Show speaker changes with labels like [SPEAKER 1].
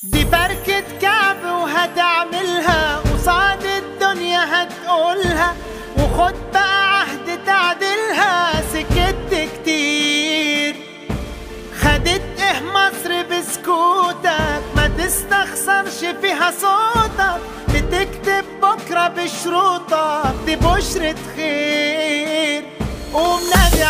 [SPEAKER 1] دي بركة كعب وهتعملها قصاد الدنيا هتقولها، وخد بقى عهد تعدلها. سكت كتير خدت ايه مصر بسكوتك، ما تستخسرش فيها صوتك. بتكتب بكرة بشروطك، دي بشرة خير. قوم نادي